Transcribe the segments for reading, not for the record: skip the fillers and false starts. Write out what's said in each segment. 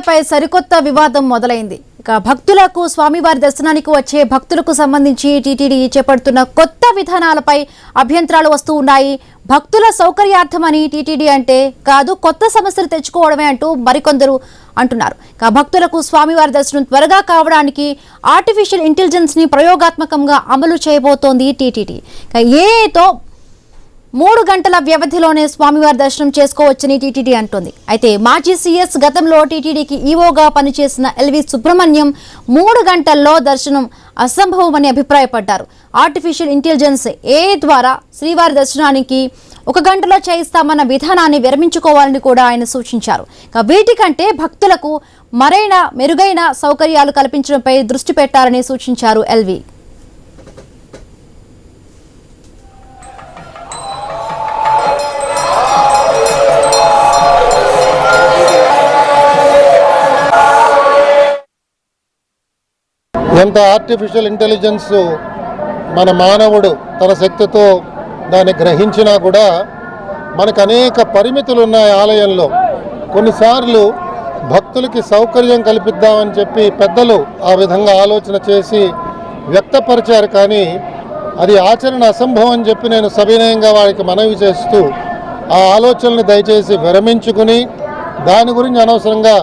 విధానాలపై సరికొత్త వివాదం మొదలైంది. ఇక భక్తులకు స్వామివారి దర్శనానికి వచ్చే భక్తులకు సంబంధించి టీటీడీ చేపడుతున్న కొత్త విధానాలపై అభ్యంతరాలు వస్తూ ఉన్నాయి. భక్తుల సౌకర్యార్థమని టీటీడీ అంటే కాదు, కొత్త సమస్యలు తెచ్చుకోవడమే అంటూ మరికొందరు అంటున్నారు. ఇక భక్తులకు స్వామివారి దర్శనం త్వరగా కావడానికి ఆర్టిఫిషియల్ ఇంటెలిజెన్స్ ని ప్రయోగాత్మకంగా అమలు చేయబోతోంది టీటీడీ. ఏతో 3 గంటల వ్యవధిలోనే స్వామివారి దర్శనం చేసుకోవచ్చని టీటీడీ అంటోంది. అయితే మాజీ సీఎస్ గతంలో టీటీడీకి ఈవోగా పనిచేసిన ఎల్వి సుబ్రహ్మణ్యం 3 గంటల్లో దర్శనం అసంభవమని అభిప్రాయపడ్డారు. ఆర్టిఫిషియల్ ఇంటెలిజెన్స్ ఏఐ ద్వారా శ్రీవారి దర్శనానికి 1 గంటలో చేయిస్తామన్న విధానాన్ని విరమించుకోవాలని కూడా ఆయన సూచించారు. వీటికంటే భక్తులకు మెరుగైన సౌకర్యాలు కల్పించడంపై దృష్టి పెట్టాలని సూచించారు ఎల్వి. ఎంత ఆర్టిఫిషియల్ ఇంటెలిజెన్స్ మన మానవుడు తన శక్తితో దాన్ని గ్రహించినా కూడా మనకు అనేక పరిమితులు ఉన్నాయి ఆలయంలో. కొన్నిసార్లు భక్తులకి సౌకర్యం కల్పిద్దామని చెప్పి పెద్దలు ఆ విధంగా ఆలోచన చేసి వ్యక్తపరిచారు, కానీ అది ఆచరణ అసంభవం అని చెప్పి నేను సవినయంగా వారికి మనవి చేస్తూ ఆ ఆలోచనని దయచేసి విరమించుకుని దాని గురించి అనవసరంగా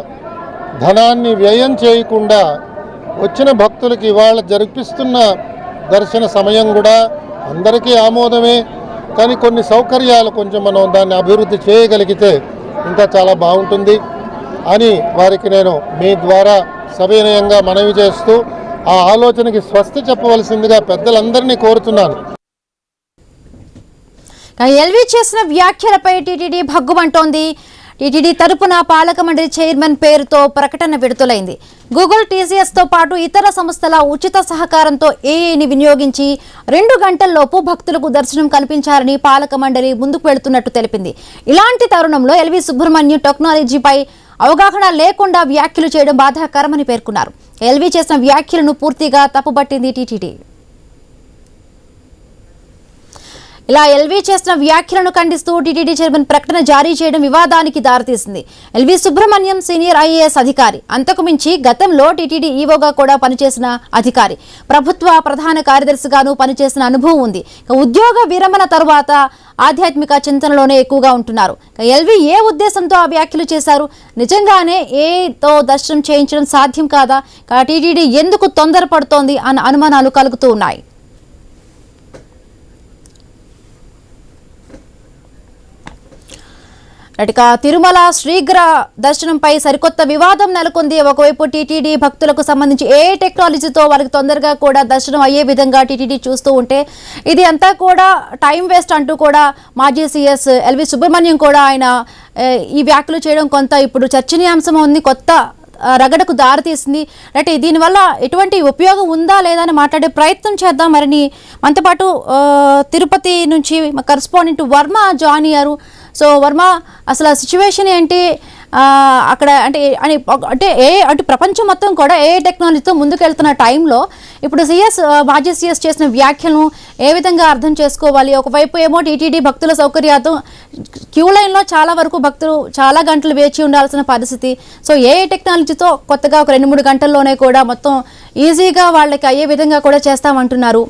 ధనాన్ని వ్యయం చేయకుండా వచ్చిన భక్తులకి ఇవాళ జరిపిస్తున్న దర్శన సమయం కూడా అందరికీ ఆమోదమే, కానీ కొన్ని సౌకర్యాలు కొంచెం మనం దాన్ని అభివృద్ధి చేయగలిగితే ఇంకా చాలా బాగుంటుంది అని వారికి నేను మీ ద్వారా సవినయంగా మనవి చేస్తూ ఆ ఆలోచనకి స్వస్తి చెప్పవలసిందిగా పెద్దలందరినీ కోరుతున్నాను. ఎల్వి చేసిన వ్యాఖ్యలపై టీటీడీ భగ్గుమంటోంది. టీటీడీ తరపున పాలక మండలి చైర్మన్ పేరుతో ప్రకటన విడుదలైంది. గూగుల్, టీసీఎస్ తో పాటు ఇతర సంస్థల ఉచిత సహకారంతో ఏఐని వినియోగించి 2 గంటల్లోపు భక్తులకు దర్శనం కల్పించారని పాలక మండలి ముందుకు వెళుతున్నట్టు తెలిపింది. ఇలాంటి తరుణంలో ఎల్వి సుబ్రహ్మణ్యం టెక్నాలజీపై అవగాహన లేకుండా వ్యాఖ్యలు చేయడం బాధాకరమని పేర్కొన్నారు. ఎల్వి చేసిన వ్యాఖ్యలను పూర్తిగా తప్పుపట్టింది టీటీడీ. ఇలా ఎల్వి చేసిన వ్యాఖ్యలను ఖండిస్తూ టీటీడీ చైర్మన్ ప్రకటన జారీ చేయడం వివాదానికి దారితీసింది. ఎల్వి సుబ్రహ్మణ్యం సీనియర్ ఐఏఎస్ అధికారి, అంతకు మించి గతంలో టీటీడీ ఈవోగా కూడా పనిచేసిన అధికారి, ప్రభుత్వ ప్రధాన కార్యదర్శిగాను పనిచేసిన అనుభవం ఉంది. ఉద్యోగ విరమణ తరువాత ఆధ్యాత్మిక చింతనలోనే ఎక్కువగా ఉంటున్నారు. ఎల్వి ఏ ఉద్దేశంతో ఆ వ్యాఖ్యలు చేశారు? నిజంగానే ఏతో దర్శనం చేయించడం సాధ్యం కాదా? టీటీడీ ఎందుకు తొందరపడుతోంది అన్న అనుమానాలు కలుగుతూ ఉన్నాయి. తిరుమల శ్రీగ్ర దర్శనంపై సరికొత్త వివాదం నెలకొంది. ఒకవైపు టీటీడీ భక్తులకు సంబంధించి ఏ టెక్నాలజీతో వారికి తొందరగా కూడా దర్శనం అయ్యే విధంగా టీటీడీ చూస్తూ ఉంటే, ఇది అంతా కూడా టైం వేస్ట్ అంటూ కూడా మాజీ సీఎస్ ఎల్వి సుబ్రహ్మణ్యం కూడా ఆయన ఈ వ్యాఖ్యలు చేయడం కొంత ఇప్పుడు చర్చనీయాంశం ఉంది, కొత్త రగడకు దారితీసింది. అంటే దీనివల్ల ఎటువంటి ఉపయోగం ఉందా లేదా అని మాట్లాడే ప్రయత్నం చేద్దాం. మరిని మనతో పాటు తిరుపతి నుంచి కరెస్పాండెంట్ వర్మ జాయిన్ అయ్యారు. సో వర్మ, అసలు సిచ్యువేషన్ ఏంటి అక్కడ? అంటే అటు ప్రపంచం మొత్తం కూడా ఏ టెక్నాలజీతో ముందుకెళ్తున్న టైంలో ఇప్పుడు మాజీ సీఎస్ చేసిన వ్యాఖ్యలను ఏ విధంగా అర్థం చేసుకోవాలి? ఒకవైపు ఏమో టీటీడీ భక్తుల సౌకర్యార్థం క్యూ లైన్లో చాలా వరకు భక్తులు చాలా గంటలు వేచి ఉండాల్సిన పరిస్థితి. సో ఏ టెక్నాలజీతో కొత్తగా ఒక 2-3 గంటల్లోనే కూడా మొత్తం ఈజీగా వాళ్ళకి అయ్యే విధంగా కూడా చేస్తామంటున్నారు.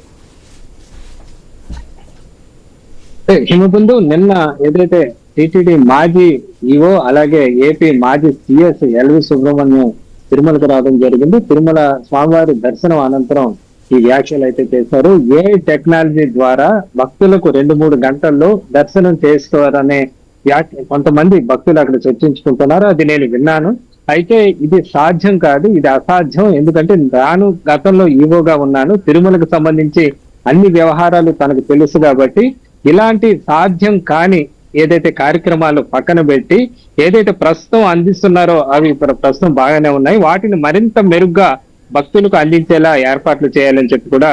హిమబిందు, నిన్న ఏదైతే టీటీడీ మాజీ ఈవో అలాగే ఏపీ మాజీ సీఎస్ ఎల్వి సుబ్రహ్మణ్యం తిరుమలకు రావడం జరిగింది. తిరుమల స్వామివారి దర్శనం అనంతరం ఈ వ్యాఖ్యలు అయితే చేశారు. ఏ టెక్నాలజీ ద్వారా భక్తులకు 2-3 గంటల్లో దర్శనం చేసుకోవాలనే వ్యాఖ్య కొంతమంది భక్తులు అక్కడ చర్చించుకుంటున్నారు. అది నేను విన్నాను. అయితే ఇది సాధ్యం కాదు, ఇది అసాధ్యం. ఎందుకంటే తాను గతంలో ఈవోగా ఉన్నాను, తిరుమలకు సంబంధించి అన్ని వ్యవహారాలు తనకు తెలుసు కాబట్టి ఇలాంటి సాధ్యం కాని ఏదైతే కార్యక్రమాలు పక్కన పెట్టి ఏదైతే ప్రస్తుతం అందిస్తున్నారో అవి ప్రస్తుతం బాగానే ఉన్నాయి, వాటిని మరింత మెరుగ్గా భక్తులకు అందించేలా ఏర్పాట్లు చేయాలని చెప్పి కూడా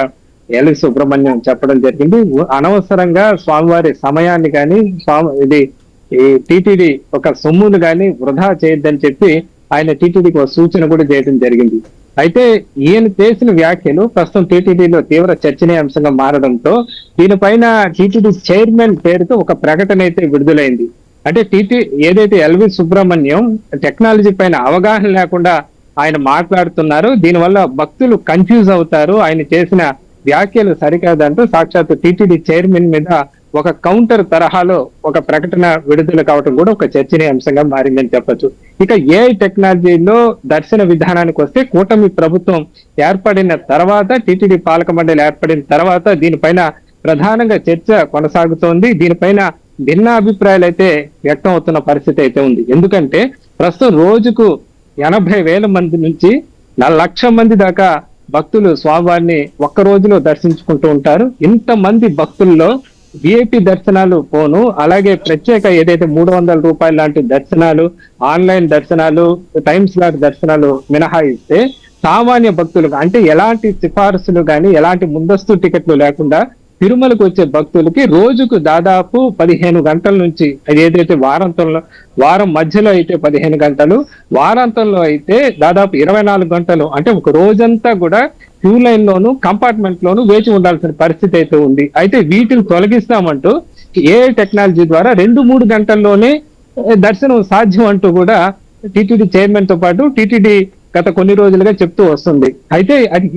ఎల్వి సుబ్రహ్మణ్యం చెప్పడం జరిగింది. అనవసరంగా స్వామివారి సమయాన్ని కానీ ఈ టీటీడీ ఒక సొమ్మును కానీ వృధా చేయొద్దని చెప్పి ఆయన టీటీడీకి ఒక సూచన కూడా చేయడం జరిగింది. అయితే ఈయన చేసిన వ్యాఖ్యలు ప్రస్తుతం టీటీడీలో తీవ్ర చర్చనీయాంశంగా మారడంతో దీనిపైన టీటీడీ చైర్మన్ పేరుతో ఒక ప్రకటన అయితే విడుదలైంది. అంటే ఏదైతే ఎల్వి సుబ్రహ్మణ్యం టెక్నాలజీ పైన అవగాహన లేకుండా ఆయన మాట్లాడుతున్నారు, దీనివల్ల భక్తులు కన్ఫ్యూజ్ అవుతారు, ఆయన చేసిన వ్యాఖ్యలు సరికాదంటూ సాక్షాత్ టీటీడీ చైర్మన్ మీద ఒక కౌంటర్ తరహాలో ఒక ప్రకటన విడుదల కావడం కూడా ఒక చర్చనీయాంశంగా మారిందని చెప్పొచ్చు. ఇక ఏఐ టెక్నాలజీలో దర్శన విధానానికి వస్తే కూటమి ప్రభుత్వం ఏర్పడిన తర్వాత, టీటీడీ పాలక మండలి ఏర్పడిన తర్వాత దీనిపైన ప్రధానంగా చర్చ కొనసాగుతోంది. దీనిపైన భిన్న అభిప్రాయాలు అయితే వ్యక్తం అవుతున్న పరిస్థితి అయితే ఉంది. ఎందుకంటే ప్రస్తుతం రోజుకు 80,000 మంది నుంచి 4 లక్షల మంది దాకా భక్తులు స్వామివారిని ఒక్క రోజులో దర్శించుకుంటూ ఉంటారు. ఇంతమంది భక్తుల్లో విఐపి దర్శనాలు పోను, అలాగే ప్రత్యేక ఏదైతే 300 రూపాయల లాంటి దర్శనాలు, ఆన్లైన్ దర్శనాలు, టైమ్ స్లాట్ దర్శనాలు మినహాయిస్తే సామాన్య భక్తులకు అంటే ఎలాంటి సిఫారసులు కానీ ఎలాంటి ముందస్తు టికెట్లు లేకుండా తిరుమలకు వచ్చే భక్తులకి రోజుకు దాదాపు 15 గంటల నుంచి, ఏదైతే వారం మధ్యలో అయితే 15 గంటలు, వారాంతంలో అయితే దాదాపు 24 గంటలు, అంటే ఒక రోజంతా కూడా క్యూ లైన్ లోను కంపార్ట్మెంట్ లోను వేచి ఉండాల్సిన పరిస్థితి అయితే ఉంది. అయితే వీటిని తొలగిస్తామంటూ ఏఐ టెక్నాలజీ ద్వారా 2-3 గంటల్లోనే దర్శనం సాధ్యం అంటూ కూడా టీటీడీ చైర్మన్ తో పాటు టీటీడీ గత కొన్ని రోజులుగా చెప్తూ వస్తుంది. అయితే అది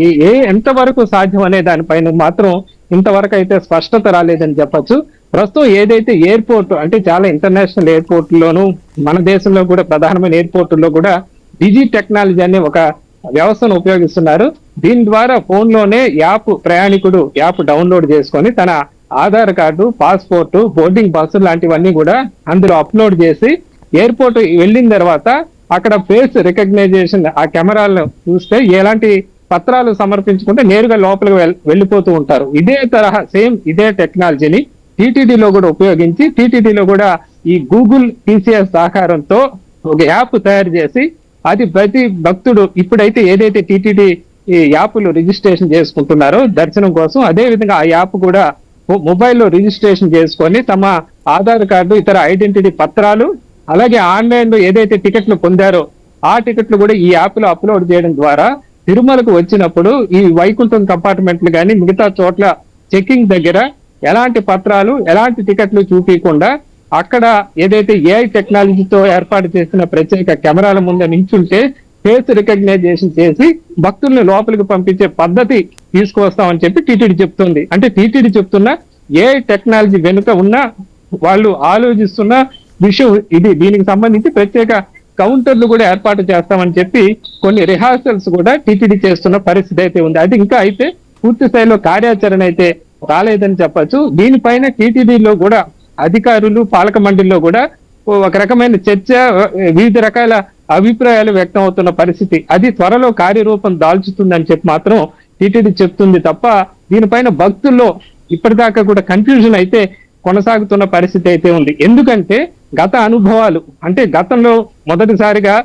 ఎంత వరకు సాధ్యం అనే దానిపైన మాత్రం ఇంతవరకు అయితే స్పష్టత రాలేదని చెప్పొచ్చు. ప్రస్తుతం ఏదైతే ఎయిర్పోర్ట్ అంటే చాలా ఇంటర్నేషనల్ ఎయిర్పోర్ట్లోను మన దేశంలో కూడా ప్రధానమైన ఎయిర్పోర్టుల్లో కూడా డిజి టెక్నాలజీ అనే ఒక వ్యవస్థను ఉపయోగిస్తున్నారు. దీని ద్వారా ఫోన్ లోనే ప్రయాణికుడు యాప్ డౌన్లోడ్ చేసుకొని తన Aadhaar card, passport, boarding pass లాంటివన్నీ కూడా అందులో అప్లోడ్ చేసి ఎయిర్పోర్ట్ వెళ్ళిన తర్వాత అక్కడ ఫేస్ రికగ్నైజేషన్ ఆ కెమెరాలను చూస్తే ఎలాంటి పత్రాలు సమర్పించుకుంటే నేరుగా లోపలికి వెళ్ళిపోతూ ఉంటారు. ఇదే తరహా సేమ్ ఇదే టెక్నాలజీని టీటీడీలో కూడా ఉపయోగించి టీటీడీలో కూడా ఈ గూగుల్ టీసీఎస్ సహకారంతో ఒక యాప్ తయారు చేసి అది ప్రతి భక్తుడు ఇప్పుడైతే ఏదైతే టీటీడీ ఈ యాప్లు రిజిస్ట్రేషన్ చేసుకుంటున్నారో దర్శనం కోసం, అదే విధంగా ఆ యాప్ కూడా మొబైల్లో రిజిస్ట్రేషన్ చేసుకొని తమ ఆధార్ కార్డు, ఇతర ఐడెంటిటీ పత్రాలు, అలాగే ఆన్లైన్ లో ఏదైతే టికెట్లు పొందారో ఆ టికెట్లు కూడా ఈ యాప్ లో అప్లోడ్ చేయడం ద్వారా తిరుమలకు వచ్చినప్పుడు ఈ వైకుంఠం కంపార్ట్మెంట్లు కానీ మిగతా చోట్ల చెకింగ్ దగ్గర ఎలాంటి పత్రాలు, ఎలాంటి టికెట్లు చూపించకుండా అక్కడ ఏదైతే ఏఐ టెక్నాలజీతో ఏర్పాటు చేసిన ప్రత్యేక కెమెరాల ముందు నించుంటే ఫేస్ రికగ్నైజేషన్ చేసి భక్తుల్ని లోపలికి పంపించే పద్ధతి తీసుకువస్తామని చెప్పి టీటీడీ చెప్తుంది. అంటే టీటీడీ చెప్తున్న ఏఐ టెక్నాలజీ వెనుక ఉన్న వాళ్ళు ఆలోచిస్తున్న విషయం ఇది. దీనికి సంబంధించి ప్రత్యేక కౌంటర్లు కూడా ఏర్పాటు చేస్తామని చెప్పి కొన్ని రిహార్సల్స్ కూడా టీటీడీ చేస్తున్న పరిస్థితి అయితే ఉంది. అది ఇంకా అయితే పూర్తి స్థాయిలో కార్యాచరణ అయితే రాలేదని చెప్పొచ్చు. దీనిపైన టీటీడీలో కూడా అధికారులు, పాలక మండలిలో కూడా ఒక రకమైన చర్చ, వివిధ రకాల అభిప్రాయాలు వ్యక్తం అవుతున్న పరిస్థితి. అది త్వరలో కార్యరూపం దాల్చుతుందని చెప్పి మాత్రం టీటీడీ చెప్తుంది తప్ప దీనిపైన భక్తుల్లో ఇప్పటిదాకా కూడా కన్ఫ్యూజన్ అయితే కొనసాగుతున్న పరిస్థితి అయితే ఉంది. ఎందుకంటే గత అనుభవాలు అంటే గతంలో మొదటిసారిగా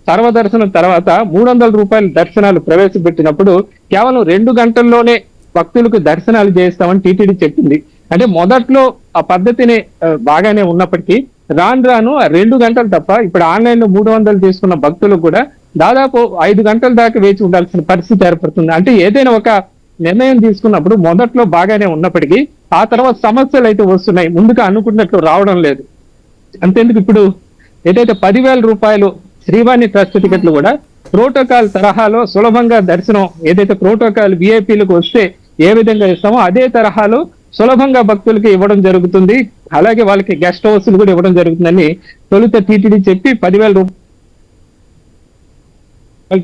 సర్వదర్శనం తర్వాత 300 రూపాయల దర్శనాలు ప్రవేశపెట్టినప్పుడు కేవలం 2 గంటల్లోనే భక్తులకు దర్శనాలు చేస్తామని టీటీడీ చెప్పింది. అంటే మొదట్లో ఆ పద్ధతిని బాగానే ఉన్నప్పటికీ రాను ఆ 2 గంటలు తప్ప ఇప్పుడు ఆన్లైన్ లో 300 తీసుకున్న భక్తులు కూడా దాదాపు 5 గంటల దాకా వేచి ఉండాల్సిన పరిస్థితి ఏర్పడుతుంది. అంటే ఏదైనా ఒక నిర్ణయం తీసుకున్నప్పుడు మొదట్లో బాగానే ఉన్నప్పటికీ ఆ తర్వాత సమస్యలు అయితే వస్తున్నాయి, ముందుగా అనుకున్నట్లు రావడం లేదు. అంతేందుకు ఇప్పుడు ఏదైతే 10,000 రూపాయలు శ్రీవాణి ట్రస్ట్ టికెట్లు కూడా ప్రోటోకాల్ తరహాలో సులభంగా దర్శనం, ఏదైతే ప్రోటోకాల్ విఐపీలకు వస్తే ఏ విధంగా ఇస్తామో అదే తరహాలో సులభంగా భక్తులకి ఇవ్వడం జరుగుతుంది. అలాగే వాళ్ళకి గెస్ట్ హౌస్లు కూడా ఇవ్వడం జరుగుతుందని తొలుత టీటీడీ చెప్పి 10,000 రూపాయల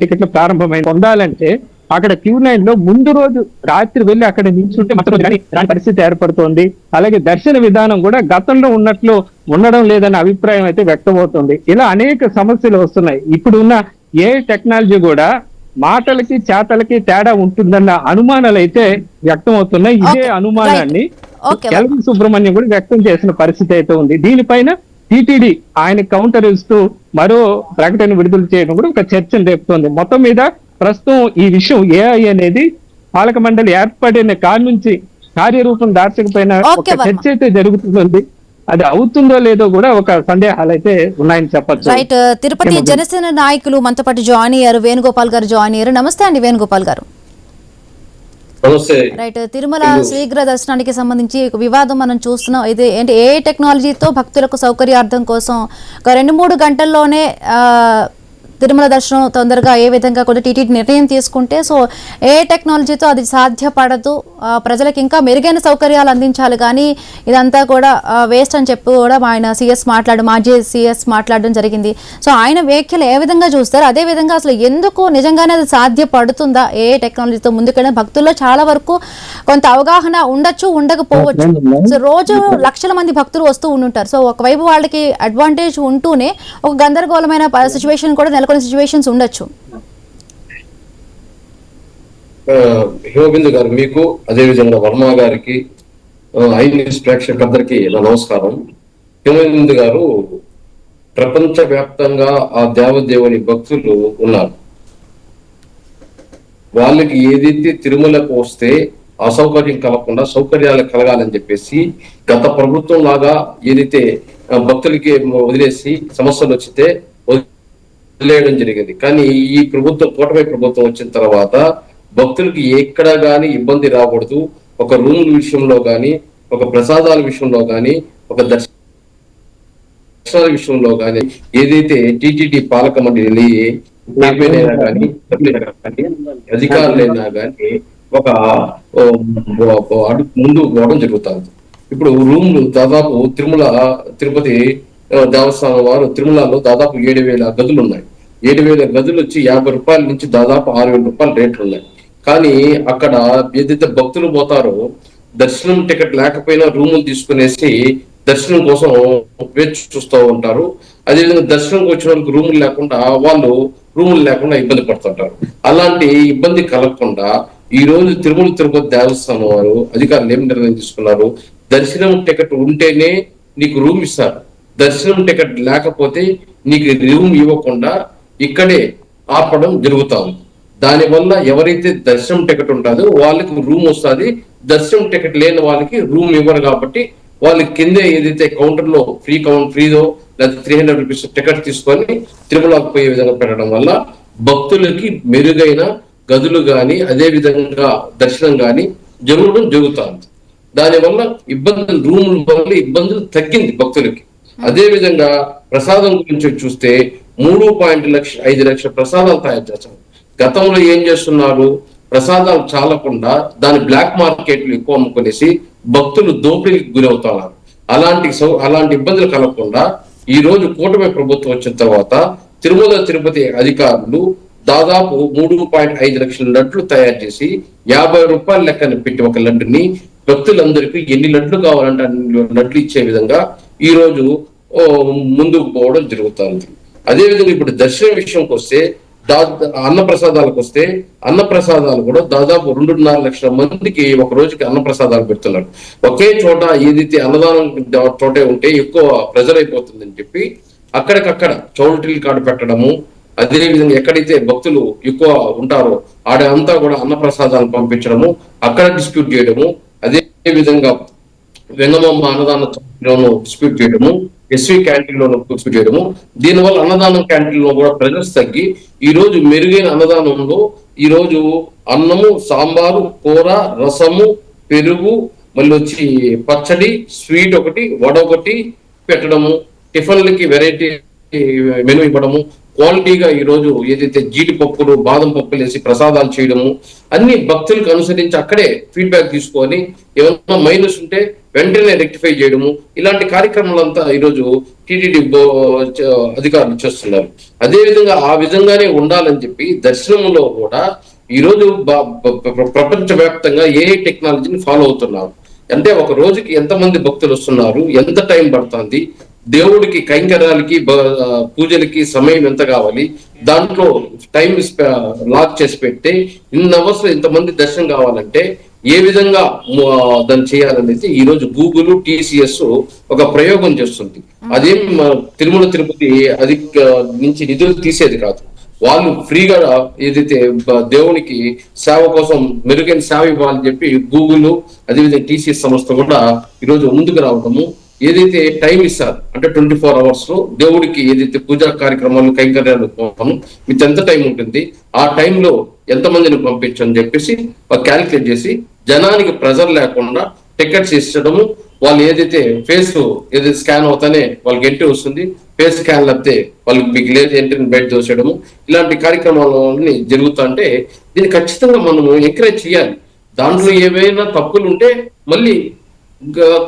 టికెట్లు ప్రారంభమైంది. పొందాలంటే అక్కడ క్యూ లైన్ లో ముందు రోజు రాత్రి వెళ్ళి అక్కడ నిల్చుంటే మాత్రం దాని పరిస్థితి ఏర్పడుతోంది. అలాగే దర్శన విధానం కూడా గతంలో ఉన్నట్లు ఉండడం లేదనే అభిప్రాయం అయితే వ్యక్తమవుతుంది. ఇలా అనేక సమస్యలు వస్తున్నాయి. ఇప్పుడు ఉన్న ఏ టెక్నాలజీ కూడా మాటలకి చేతలకి తేడా ఉంటుందన్న అనుమానాలు అయితే వ్యక్తం అవుతున్నాయి. ఇదే అనుమానాన్ని ఎల్వి సుబ్రహ్మణ్యం కూడా వ్యక్తం చేసిన పరిస్థితి అయితే ఉంది. దీనిపైన టీటీడీ ఆయన కౌంటర్ ఇస్తూ మరో ప్రకటన విడుదల చేయడం కూడా ఒక చర్చను రేపుతోంది. మొత్తం మీద ప్రస్తుతం ఈ విషయం ఏఐ అనేది పాలక మండలి ఏర్పడిన కాడి నుంచి కార్యరూపం దార్చకపోయిన ఒక చర్చ అయితే జరుగుతుంది. అది అవుతుందో లేదో కూడా ఒక సందేహాలు అయితే ఉన్నాయని చెప్పచ్చు. రైట్. తిరుపతి జనసేన నాయకులు మనతో పాటు జాయిన్ అయ్యారు. వేణుగోపాల్ గారు జాయిన్ అయ్యారు. నమస్తే అండి వేణుగోపాల్ గారు. నమస్తే. రైట్, తిరుమల శీఘ్ర దర్శనానికి సంబంధించి ఒక వివాదం మనం చూస్తున్నాం. ఇది ఏంటి, ఏ టెక్నాలజీతో భక్తులకు సౌకర్యార్థం కోసం ఒక 2-3 గంటల్లోనే తిరుమల దర్శనం తొందరగా ఏ విధంగా కూడా టీటీడీ నిర్ణయం తీసుకుంటే, సో ఏ టెక్నాలజీతో అది సాధ్యపడదు, ప్రజలకు ఇంకా మెరుగైన సౌకర్యాలు అందించాలి, కానీ ఇదంతా కూడా వేస్ట్ అని చెప్పి కూడా ఆయన మాజీ సిఎస్ మాట్లాడడం జరిగింది. సో ఆయన వ్యాఖ్యలు ఏ విధంగా చూస్తారు, అదే విధంగా అసలు ఎందుకు నిజంగానే అది సాధ్యపడుతుందా ఏ టెక్నాలజీతో ముందుకనే? భక్తుల్లో చాలా వరకు కొంత అవగాహన ఉండొచ్చు, ఉండకపోవచ్చు. సో రోజు లక్షల మంది భక్తులు వస్తూ ఉంటుంటారు. సో ఒకవైపు వాళ్ళకి అడ్వాంటేజ్ ఉంటూనే ఒక గందరగోళమైన సిచ్యువేషన్ కూడా కొన్ని సిచ్యువేషన్స్ ఉండొచ్చు. హిమబిందు గారు మీకు, అదే విధంగా వర్మ గారికి, ఐ న్యూస్ ప్రేక్షకులందరికీ నా నమస్కారం. హిమబిందు గారు, ప్రపంచ వ్యాప్తంగా ఆ దేవదేవుని భక్తులు ఉన్నారు. వాళ్ళకి ఏదైతే తిరుమలకు వస్తే అసౌకర్యం కలగకుండా సౌకర్యాలు కలగాలని చెప్పేసి గత ప్రభుత్వం లాగా ఏదైతే భక్తులకి వదిలేసి సమస్యలు వచ్చితే వదిలేయడం జరిగింది. కానీ ఈ ప్రభుత్వం, కూటమి ప్రభుత్వం వచ్చిన తర్వాత భక్తులకి ఎక్కడ గాని ఇబ్బంది రాకూడదు, ఒక రూముల విషయంలో గాని, ఒక ప్రసాదాల విషయంలో గాని, ఒక దర్శనాల విషయంలో గాని, ఏదైతే టీటీడీ పాలక మండలి కానీ అధికారులైనా కానీ ఒక అడుగు ముందు పోవడం జరుగుతుంది. ఇప్పుడు రూమ్లు దాదాపు తిరుపతి దేవస్థానం వారు తిరుమలలో దాదాపు 7,000 గదులు ఉన్నాయి. 7,000 గదులు వచ్చి 50 రూపాయల నుంచి దాదాపు 6,000 రూపాయల రేట్లు ఉన్నాయి. కానీ అక్కడ ఏదైతే భక్తులు పోతారో దర్శనం టికెట్ లేకపోయినా రూములు తీసుకునేసి దర్శనం కోసం వేచి చూస్తూ ఉంటారు. అదేవిధంగా దర్శనంకి వచ్చిన వాళ్ళకి రూములు లేకుండా ఇబ్బంది పడుతుంటారు. అలాంటి ఇబ్బంది కలగకుండా ఈ రోజు తిరుపతి దేవస్థానం వారు అధికారులు ఏం నిర్ణయం తీసుకున్నారు, దర్శనం టికెట్ ఉంటేనే నీకు రూమ్ ఇస్తారు, దర్శనం టికెట్ లేకపోతే నీకు రూమ్ ఇవ్వకుండా ఇక్కడే ఆపడం జరుగుతుంది. దానివల్ల ఎవరైతే దర్శనం టికెట్ ఉంటుందో వాళ్ళకి రూమ్ వస్తుంది, దర్శనం టికెట్ లేని వాళ్ళకి రూమ్ ఇవ్వరు. కాబట్టి వాళ్ళకి కిందే ఏదైతే కౌంటర్ లో ఫ్రీదో లేదా 300 రూపీస్ టికెట్ తీసుకొని తిరుమలకు పోయే విధంగా పెట్టడం వల్ల భక్తులకి మెరుగైన గదులు గాని, అదే విధంగా దర్శనం గాని జరుగుతుంది. దానివల్ల రూముల వల్ల ఇబ్బందులు తగ్గింది భక్తులకి. అదే విధంగా ప్రసాదం గురించి చూస్తే 3.5 లక్షల ప్రసాదాలు తయారు చేస్తారు. గతంలో ఏం చేస్తున్నారు, ప్రసాదాలు చాలకుండా దాని బ్లాక్ మార్కెట్లు ఎక్కువ అమ్ముకునేసి భక్తులు దోపిడీకి గురవుతున్నారు. అలాంటి ఇబ్బందులు కలగకుండా ఈ రోజు కూటమి ప్రభుత్వం వచ్చిన తర్వాత తిరుపతి అధికారులు దాదాపు 3.5 లక్షల లడ్లు తయారు చేసి 50 రూపాయల లెక్కన పెట్టి ఒక లడ్డుని భక్తులందరికీ ఎన్ని లడ్లు కావాలంటే అన్ని లడ్లు ఇచ్చే విధంగా ఈ రోజు ముందుకు పోవడం జరుగుతుంది. అదేవిధంగా ఇప్పుడు దర్శనం విషయంకి వస్తే అన్నప్రసాదాలకు వస్తే అన్నప్రసాదాలు కూడా దాదాపు 2.5 లక్షల మందికి ఒక రోజుకి అన్నప్రసాదాలు పెడుతున్నారు. ఒకే చోట ఏదైతే అన్నదానం చోటే ఉంటే ఎక్కువ ప్రెజర్ అయిపోతుందని చెప్పి అక్కడికక్కడ చౌల్ట్రీల కార్డు పెట్టడము, అదే విధంగా ఎక్కడైతే భక్తులు ఎక్కువ ఉంటారో ఆడ అంతా కూడా అన్నప్రసాదాలు పంపించడము, అక్కడ డిస్ప్యూట్ చేయడము, అదే విధంగా వెంగమమ్మ అన్నదానంలోనూ డిస్ప్యూట్ చేయడము, ఎస్వి క్యాంటీన్ లోను డిస్ప్యూట్ చేయడము. దీనివల్ల అన్నదానం క్యాంటీన్ లో కూడా ప్రెజర్స్ తగ్గి ఈ రోజు మెరుగైన అన్నదానంలో ఈ రోజు అన్నము, సాంబారు, కూర, రసము, పెరుగు, మళ్ళీ వచ్చి పచ్చడి, స్వీట్ ఒకటి, వడ ఒకటి పెట్టడము, టిఫిన్లకి వెరైటీ మెనూ ఇవ్వడము, క్వాలిటీగా ఈ రోజు ఏదైతే జీడిపప్పులు, బాదం పప్పులు వేసి ప్రసాదాలు చేయడము, అన్ని భక్తులకు అనుసరించి అక్కడే ఫీడ్బ్యాక్ తీసుకొని ఏమన్నా మైనస్ ఉంటే వెంటనే రెక్టిఫై చేయడము, ఇలాంటి కార్యక్రమాలంతా ఈరోజు టీటీడీ అధికారులు చేస్తున్నారు. అదే విధంగా ఆ విధంగానే ఉండాలని చెప్పి దర్శనంలో కూడా ఈరోజు ప్రపంచ వ్యాప్తంగా ఏ టెక్నాలజీని ఫాలో అవుతున్నారు. అంటే ఒక రోజుకి ఎంతమంది భక్తులు వస్తున్నారు, ఎంత టైం పడుతుంది, దేవుడికి కైంకర్యాలకి పూజలకి సమయం ఎంత కావాలి, దాంట్లో టైం లాక్ చేసి పెట్టి ఇన్ని అవర్స్ ఇంతమంది దర్శనం కావాలంటే ఏ విధంగా దాన్ని చేయాలనేది ఈ రోజు గూగుల్, TCS ఒక ప్రయోగం చేస్తుంది. అదేం తిరుపతి నుంచి నిధులు తీసేది కాదు. వాళ్ళు ఫ్రీగా ఏదైతే దేవునికి సేవ కోసం మెరుగైన సేవ ఇవ్వాలని చెప్పి గూగుల్, అదేవిధంగా TCS సంస్థ కూడా ఈరోజు ముందుకు రావడము, ఏదైతే టైం ఇస్తారు అంటే 24 hours లో దేవుడికి ఏదైతే పూజా కార్యక్రమాలు కైంకర్యాలు మీకు ఎంత టైం ఉంటుంది, ఆ టైంలో ఎంతమందిని పంపించని చెప్పేసి క్యాలిక్యులేట్ చేసి జనానికి ప్రెజర్ లేకుండా టికెట్స్ ఇచ్చడము, వాళ్ళు ఏదైతే ఫేస్ ఏదైతే స్కాన్ అవుతానే వాళ్ళకి ఎంట్రీ వస్తుంది, ఫేస్ స్కాన్ లేకపోతే వాళ్ళకి మీకు లేదు ఎంట్రీని బయట దోసేయడము, ఇలాంటి కార్యక్రమాలన్నీ జరుగుతుంటే దీన్ని ఖచ్చితంగా మనము ఎంకరేజ్ చేయాలి. దాంట్లో ఏవైనా తప్పులు ఉంటే మళ్ళీ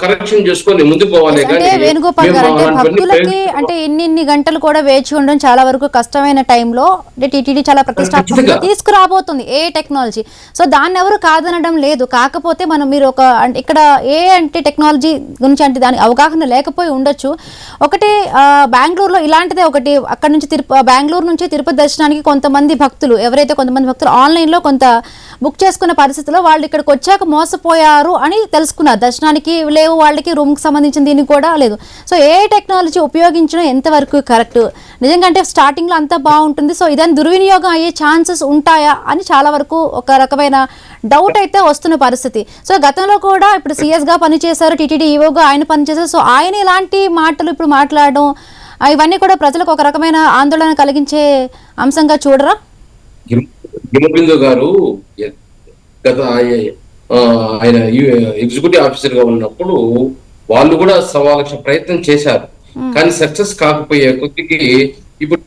కరెక్షన్ చేసుకొని ముందుకు పోవాలి. అంటే వేణుగోపాల్ గారు, అంటే భక్తులకి అంటే ఇన్ని గంటలు కూడా వేచి ఉండడం చాలా వరకు కష్టమైన టైంలో అంటే టీటీడీ చాలా ప్రతిష్టాత్మకంగా తీసుకురాబోతుంది ఏ టెక్నాలజీ. సో దాన్ని ఎవరు కాదనడం లేదు. కాకపోతే మనం మీరు ఒక ఇక్కడ అంటే టెక్నాలజీ గురించి అంటే దాని అవగాహన లేకపోయి ఉండొచ్చు. ఒకటి బెంగళూరులో ఇలాంటిదే ఒకటి, అక్కడ నుంచి బెంగళూరు నుంచి తిరుపతి దర్శనానికి కొంతమంది భక్తులు ఆన్లైన్లో కొంత బుక్ చేసుకున్న పరిస్థితిలో వాళ్ళు ఇక్కడికి వచ్చాక మోసపోయారు అని తెలుసుకున్నారు. దర్శనానికి లేవు, వాళ్ళకి రూమ్కి సంబంధించిన దీన్ని కూడా లేదు. సో ఏ టెక్నాలజీ ఉపయోగించడం ఎంతవరకు కరెక్ట్? నిజంగా అంటే స్టార్టింగ్లో అంతా బాగుంటుంది, సో ఇదని దుర్వినియోగం అయ్యే ఛాన్సెస్ ఉంటాయా అని చాలా వరకు ఒక రకమైన డౌట్ అయితే వస్తున్న పరిస్థితి. సో గతంలో కూడా ఇప్పుడు సిఎస్గా పనిచేశారు, టీటీడీ ఈవోగా ఆయన పనిచేశారు. సో ఆయన ఇలాంటి మాటలు ఇప్పుడు మాట్లాడడం ఇవన్నీ కూడా ప్రజలకు ఒక రకమైన ఆందోళన కలిగించే అంశంగా చూడరా? హిమబిందు గారు గత ఆయన ఎగ్జిక్యూటివ్ ఆఫీసర్ గా ఉన్నప్పుడు వాళ్ళు కూడా 1,00,000 ప్రయత్నం చేశారు, కానీ సక్సెస్ కాకపోయే కొద్దికి ఇప్పుడు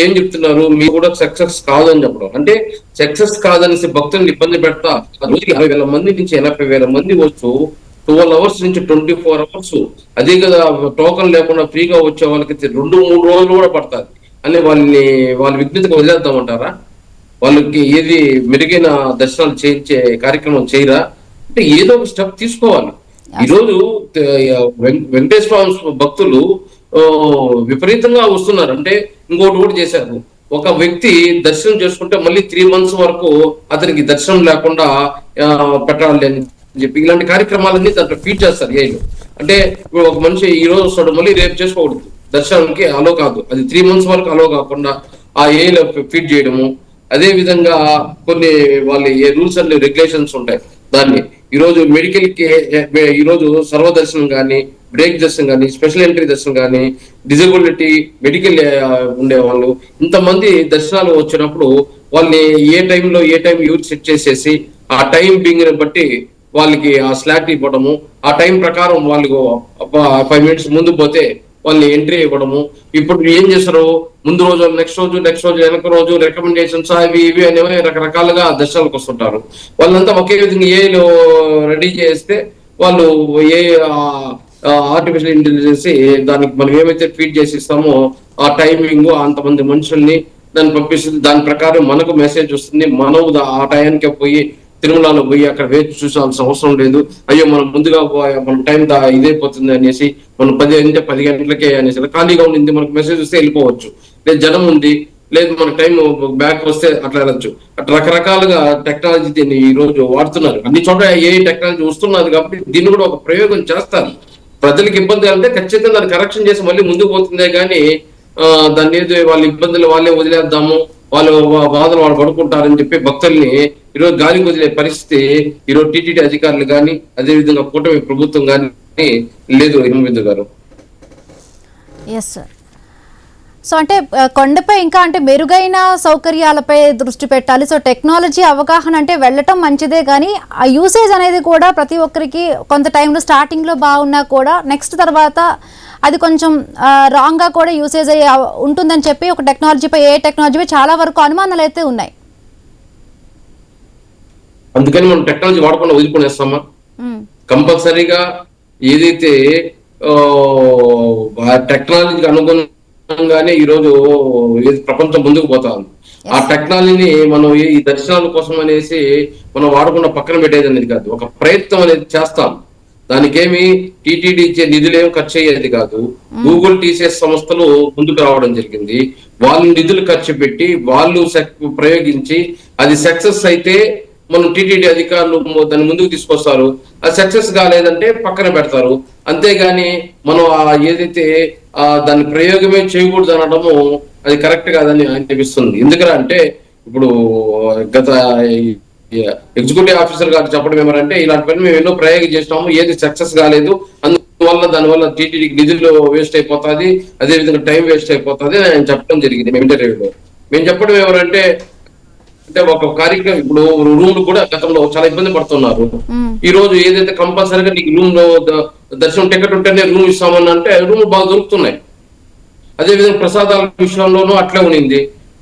ఏం చెప్తున్నారు, మీరు కూడా సక్సెస్ కాదు అని చెప్పడం. అంటే సక్సెస్ కాదనేసి భక్తులను ఇబ్బంది పెడతా రోజుకి 60,000 మంది నుంచి 80,000 మంది వచ్చు 12 hours నుంచి 24 hours, అదే కదా టోకన్ లేకుండా ఫ్రీగా వచ్చే వాళ్ళకి 2-3 రోజులు కూడా పడుతుంది అని వాళ్ళ విజ్ఞతకు వదిలేద్దామంటారా? వాళ్ళకి ఏది మెరుగైన దర్శనాలు చేయించే కార్యక్రమం చేయరా? అంటే ఏదో ఒక స్టెప్ తీసుకోవాలి. ఈరోజు వెంకటేశ్వర స్వామి భక్తులు విపరీతంగా వస్తున్నారు. అంటే ఇంకోటి కూడా చేశారు, ఒక వ్యక్తి దర్శనం చేసుకుంటే మళ్ళీ 3 months వరకు అతనికి దర్శనం లేకుండా పెట్టాలి అని చెప్పి ఇలాంటి కార్యక్రమాలన్నీ దాంట్లో ఫీడ్ చేస్తారు ఏఐలో. అంటే ఇప్పుడు ఒక మనిషి ఈ రోజు వస్తాడు, మళ్ళీ రేపు చేసుకోకూడదు, దర్శనానికి అలో కాదు, అది 3 months వరకు అలో కాకుండా ఆ ఏఐలో ఫీడ్ చేయడము. అదే విధంగా కొన్ని వాళ్ళ ఏ రూల్స్ అండ్ రెగ్యులేషన్స్ ఉంటాయి. దాన్ని ఈరోజు మెడికల్ కి ఈరోజు సర్వదర్శనం కానీ, బ్రేక్ దర్శనం కానీ, స్పెషల్ ఎంట్రీ దర్శనం కానీ, డిజబిలిటీ మెడికల్ ఉండేవాళ్ళు ఇంతమంది దర్శనాలు వచ్చినప్పుడు వాళ్ళని ఏ టైంలో ఏ టైం యూజ్ సెట్ చేసేసి ఆ టైం బింగ్ బట్టి వాళ్ళకి ఆ స్లాట్ ఇవ్వడము, ఆ టైం ప్రకారం వాళ్ళకు 5 minutes ముందు పోతే వాళ్ళని ఎంట్రీ ఇవ్వడము. ఇప్పుడు ఏం చేస్తారు, ముందు రోజు నెక్స్ట్ రోజు వెనక రోజు రికమెండేషన్స్ అవి ఇవి అనేవి రకరకాలుగా దర్శనాలకు వస్తుంటారు. వాళ్ళంతా ఒకే విధంగా ఏలో రెడీ చేస్తే వాళ్ళు ఏ ఆర్టిఫిషియల్ ఇంటెలిజెన్స్ దానికి మనం ఏమైతే ఫీడ్ చేసి ఇస్తామో ఆ టైమింగ్ అంతమంది మనుషుల్ని దాన్ని పంపిస్తుంది. దాని ప్రకారం మనకు మెసేజ్ వస్తుంది. మనం ఆ టైంకే పోయి తిరుమలలో పోయి అక్కడ వేచి చూసాల్సిన అవసరం లేదు. అయ్యో మనం ముందుగా మన టైం ఇదైపోతుంది అనేసి మనం 10 గంటలకే అనేసి ఖాళీగా ఉండింది మనకు మెసేజ్ వస్తే వెళ్ళిపోవచ్చు, లేదు జనం ఉంది, లేదు మన టైం బ్యాక్ వస్తే అట్లా వెళ్ళచ్చు. అట్లా రకరకాలుగా టెక్నాలజీ దీన్ని ఈ రోజు వాడుతున్నారు. అన్ని చోట్ల ఏ టెక్నాలజీ వస్తున్నది కాబట్టి దీన్ని కూడా ఒక ప్రయోగం చేస్తారు. ప్రజలకు ఇబ్బంది అంటే ఖచ్చితంగా దాన్ని కరెక్షన్ చేసి మళ్ళీ ముందుకు పోతుందే కానీ దాన్ని ఏదో వాళ్ళ ఇబ్బందులు వాళ్ళే వదిలేద్దాము, వాళ్ళు బాధలు వాళ్ళు పడుకుంటారని చెప్పి భక్తుల్ని ఈరోజు గాలి వదిలే పరిస్థితి ఈరోజు టీటీడీ అధికారులు కానీ అదేవిధంగా కూటమి ప్రభుత్వం కానీ లేదు. హిమబిందు గారు. Yes sir. సో అంటే కొండపై ఇంకా అంటే మెరుగైన సౌకర్యాలపై దృష్టి పెట్టాలి. సో టెక్నాలజీ అవగాహన అంటే వెళ్ళటం మంచిదే, కానీ ఆ యూసేజ్ అనేది కూడా ప్రతి ఒక్కరికి కొంత టైంలో స్టార్టింగ్లో బాగున్నా కూడా నెక్స్ట్ తర్వాత అది కొంచెం రాంగ్గా కూడా యూసేజ్ అయ్యే ఉంటుందని చెప్పి ఒక టెక్నాలజీపై చాలా వరకు అనుమానాలు అయితే ఉన్నాయి. అందుకని మనం టెక్నాలజీ వాడకుండా వదిలిపోనేస్తామా? కంపల్సరీగా ఏదైతే టెక్నాలజీకి అనుగుణంగానే ఈరోజు ప్రపంచం ముందుకు పోతా ఉంది. ఆ టెక్నాలజీని మనం ఈ దర్శనాల కోసం అనేసి మనం వాడకుండా పక్కన పెట్టేది అనేది కాదు, ఒక ప్రయత్నం అనేది చేస్తాం. దానికేమి టీటీడీ ఇచ్చే నిధులేం ఖర్చు అయ్యేది కాదు. గూగుల్ టీసీఎస్ సంస్థలు ముందుకు రావడం జరిగింది. వాళ్ళు నిధులు ఖర్చు పెట్టి వాళ్ళు ప్రయోగించి అది సక్సెస్ అయితే మనం టీటీడీ అధికారులు దాన్ని ముందుకు తీసుకొస్తారు. అది సక్సెస్ కాలేదంటే పక్కన పెడతారు. అంతేగాని మనం ఏదైతే దాని ప్రయోగమే చేయకూడదు అనడము అది కరెక్ట్ కాదని అనిపిస్తుంది. ఎందుకంటే ఇప్పుడు గత ఎగ్జిక్యూటివ్ ఆఫీసర్ గారు చెప్పడం ఏమంటే ఇలాంటి పని మేము ఎన్నో ప్రయోగం చేసినాము, ఏది సక్సెస్ కాలేదు, అందువల్ల దానివల్ల టీటీడీకి నిధులు వేస్ట్ అయిపోతుంది, అదేవిధంగా టైం వేస్ట్ అయిపోతుంది అని ఆయన చెప్పడం జరిగింది మేము ఇంటర్వ్యూలో. మేము చెప్పడం ఎవరంటే ఒక కార్యక్రమం ఇప్పుడు రూమ్లు కూడా గతంలో చాలా ఇబ్బంది పడుతున్నారు. ఈ రోజు ఏదైతే కంపల్సరీగా నీకు రూమ్ లో దర్శనం టికెట్ ఉంటేనే రూమ్ ఇస్తామని అంటే రూమ్ బాగా దొరుకుతున్నాయి. అదేవిధంగా ప్రసాదాల విషయంలోనూ అట్లే ఉండింది.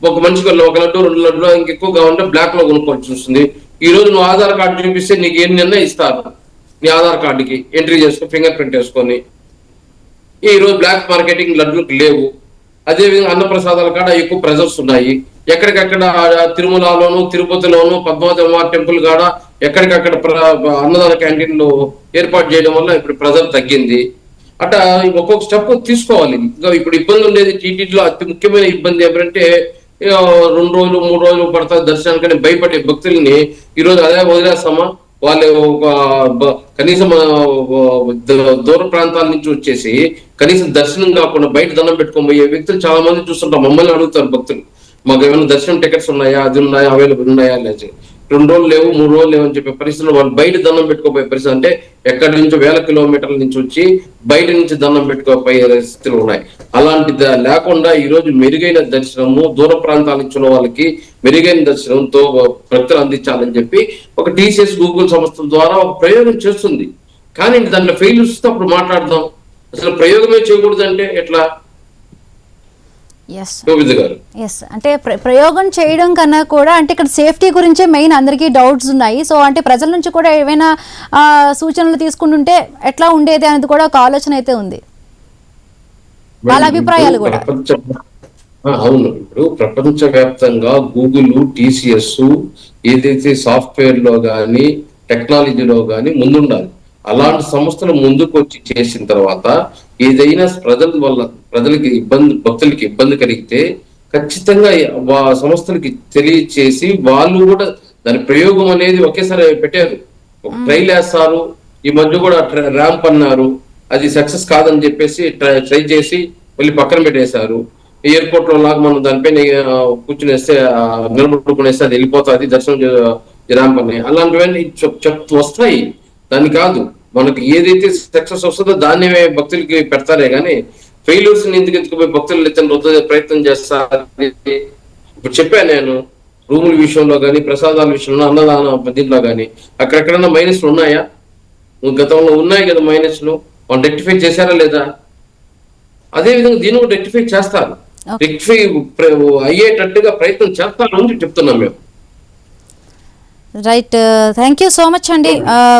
ఒక మనిషికి 1 లడ్డు 2 లడ్డు ఇంకెక్కువగా ఉంటే బ్లాక్ లో కొనుక్కోవాల్సి వస్తుంది. ఈ రోజు నువ్వు ఆధార్ కార్డు చూపిస్తే నీకు ఎన్ని ఇస్తారు, నీ ఆధార్ కార్డుకి ఎంట్రీ చేసుకుని ఫింగర్ ప్రింట్ వేసుకొని. ఈ రోజు బ్లాక్ మార్కెటింగ్ లడ్డులకు లేవు. అదేవిధంగా అన్నప్రసాదాల కాడ ఎక్కువ ప్రెజర్స్ ఉన్నాయి. ఎక్కడికక్కడ తిరుమలలోను తిరుపతిలోను పద్మావతి టెంపుల్ కాడ ఎక్కడికక్కడ అన్నదాన క్యాంటీన్లు ఏర్పాటు చేయడం వల్ల ఇప్పుడు ప్రెజర్ తగ్గింది. అట్లా ఒక్కొక్క స్టెప్ తీసుకోవాలి. ఇంకా ఇప్పుడు ఇబ్బంది ఉండేది టీటీడీలో అతి ముఖ్యమైన ఇబ్బంది ఏమంటే 2 రోజులు 3 రోజులు పడతాయి దర్శనానికని భయపడే భక్తుల్ని ఈరోజు అదే వదిలేస్తామా, వాళ్ళు కనీసం దూర ప్రాంతాల నుంచి వచ్చేసి కనీసం దర్శనం కాకుండా బయట దండం పెట్టుకొని పోయే వ్యక్తులు చాలా మంది చూస్తుంటాం. మమ్మల్ని అడుగుతారు భక్తులు, మాకు ఏమైనా దర్శనం టికెట్స్ ఉన్నాయా, అది ఉన్నాయా, అవైలబుల్ ఉన్నాయా లేదు. 2 రోజులు లేవు 3 రోజులు లేవు అని చెప్పే పరిస్థితుల్లో వాళ్ళు బయట దండం పెట్టుకోపోయే పరిస్థితి. అంటే ఎక్కడి నుంచో 1000 కిలోమీటర్ల నుంచి వచ్చి బయట నుంచి దండం పెట్టుకోపోయే పరిస్థితులు ఉన్నాయి. అలాంటిది లేకుండా ఈ రోజు మెరుగైన దర్శనము, దూర ప్రాంతాల నుంచి ఉన్న వాళ్ళకి మెరుగైన దర్శనంతో భక్తులు అందించాలని చెప్పి ఒక టీసీఎస్ గూగుల్ సంస్థల ద్వారా ఒక ప్రయోగం చేస్తుంది. కానీ దాంట్లో ఫెయిల్యూర్స్ వస్తే అప్పుడు మాట్లాడదాం. అసలు ప్రయోగమే చేయకూడదంటే ఎట్లా? ఎస్ అంటే ప్రయోగం చేయడం కన్నా కూడా అంటే ఇక్కడ సేఫ్టీ గురించే మెయిన్ అందరికీ డౌట్స్ ఉన్నాయి. సో అంటే ప్రజల నుంచి కూడా ఏమైనా సూచనలు తీసుకుంటుంటే ఎట్లా ఉండేది అనేది కూడా ఒక ఆలోచన అయితే ఉంది, వాళ్ళ అభిప్రాయాలు కూడా. అవును, ఇప్పుడు ప్రపంచవ్యాప్తంగా గూగుల్ టీసీఎస్ ఏదైతే సాఫ్ట్వేర్ లో గానీ టెక్నాలజీలో గానీ ముందుండాలి. అలాంటి సంస్థలు ముందుకు వచ్చి చేసిన తర్వాత ఏదైనా ప్రజలకి భక్తులకి ఇబ్బంది కలిగితే ఖచ్చితంగా సంస్థలకి తెలియచేసి వాళ్ళు కూడా దాని ప్రయోగం అనేది ఒకేసారి పెట్టారు. ఒక ట్రైల్ వేస్తారు. ఈ మధ్య కూడా ర్యాంప్ అన్నారు, అది సక్సెస్ కాదని చెప్పేసి ట్రై చేసి మళ్ళీ పక్కన పెట్టేశారు. ఎయిర్పోర్ట్ లో లాగా మనం దానిపైన కూర్చునేస్తే నిలబడుకునేస్తే అది వెళ్ళిపోతుంది దర్శనం ర్యాంప్ అని. అలాంటివన్నీ వస్తాయి, దాన్ని కాదు. మనకి ఏదైతే సక్సెస్ వస్తుందో దాన్ని భక్తులకి పెడతారే కానీ ఫెయిల్యూర్స్ ఎందుకు ఎత్తుకుపోయి భక్తులు ఎత్తున ప్రయత్నం చేస్తారు. ఇప్పుడు చెప్పాను నేను, రూముల విషయంలో కానీ ప్రసాదాల విషయంలో అన్నదాన దీంట్లో కానీ అక్కడెక్కడన్నా మైనస్లు ఉన్నాయా? గతంలో ఉన్నాయి కదా మైనస్లు, వాళ్ళు రెక్టిఫై చేశారా లేదా? అదేవిధంగా దీన్ని కూడా రెక్టిఫై చేస్తారు, రెక్టిఫై అయ్యేటట్టుగా ప్రయత్నం చేస్తారు అని చెప్తున్నాం మేము. Right, thank you so much అండి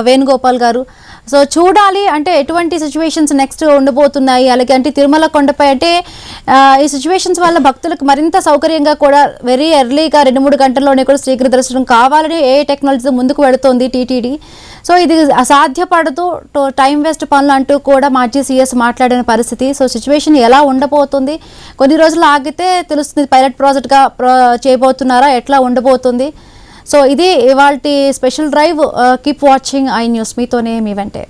వేణుగోపాల్ గారు. సో చూడాలి అంటే ఎటువంటి సిచ్యువేషన్స్ నెక్స్ట్ ఉండబోతున్నాయి, అలాగే అంటే తిరుమల కొండపై అంటే ఈ సిచ్యువేషన్స్ వల్ల భక్తులకు మరింత సౌకర్యంగా కూడా వెరీ ఎర్లీగా 2-3 గంటల్లోనే కూడా శీఘ్ర దర్శనం కావాలని ఏ టెక్నాలజీ ముందుకు వెళుతోంది టీటీడీ. సో ఇది అసాధ్యపడుతూ టైం వేస్ట్ పనులు అంటూ కూడా మాజీ సీఎస్ మాట్లాడిన పరిస్థితి. సో సిచ్యువేషన్ ఎలా ఉండబోతుంది, కొన్ని రోజులు ఆగితే తెలుస్తుంది. పైలట్ ప్రాజెక్ట్గా చేయబోతున్నారా, ఎట్లా ఉండబోతుంది? సో ఇది ఇవాల్టి special drive. Keep watching I news. మీతోనే మీ వెంటే.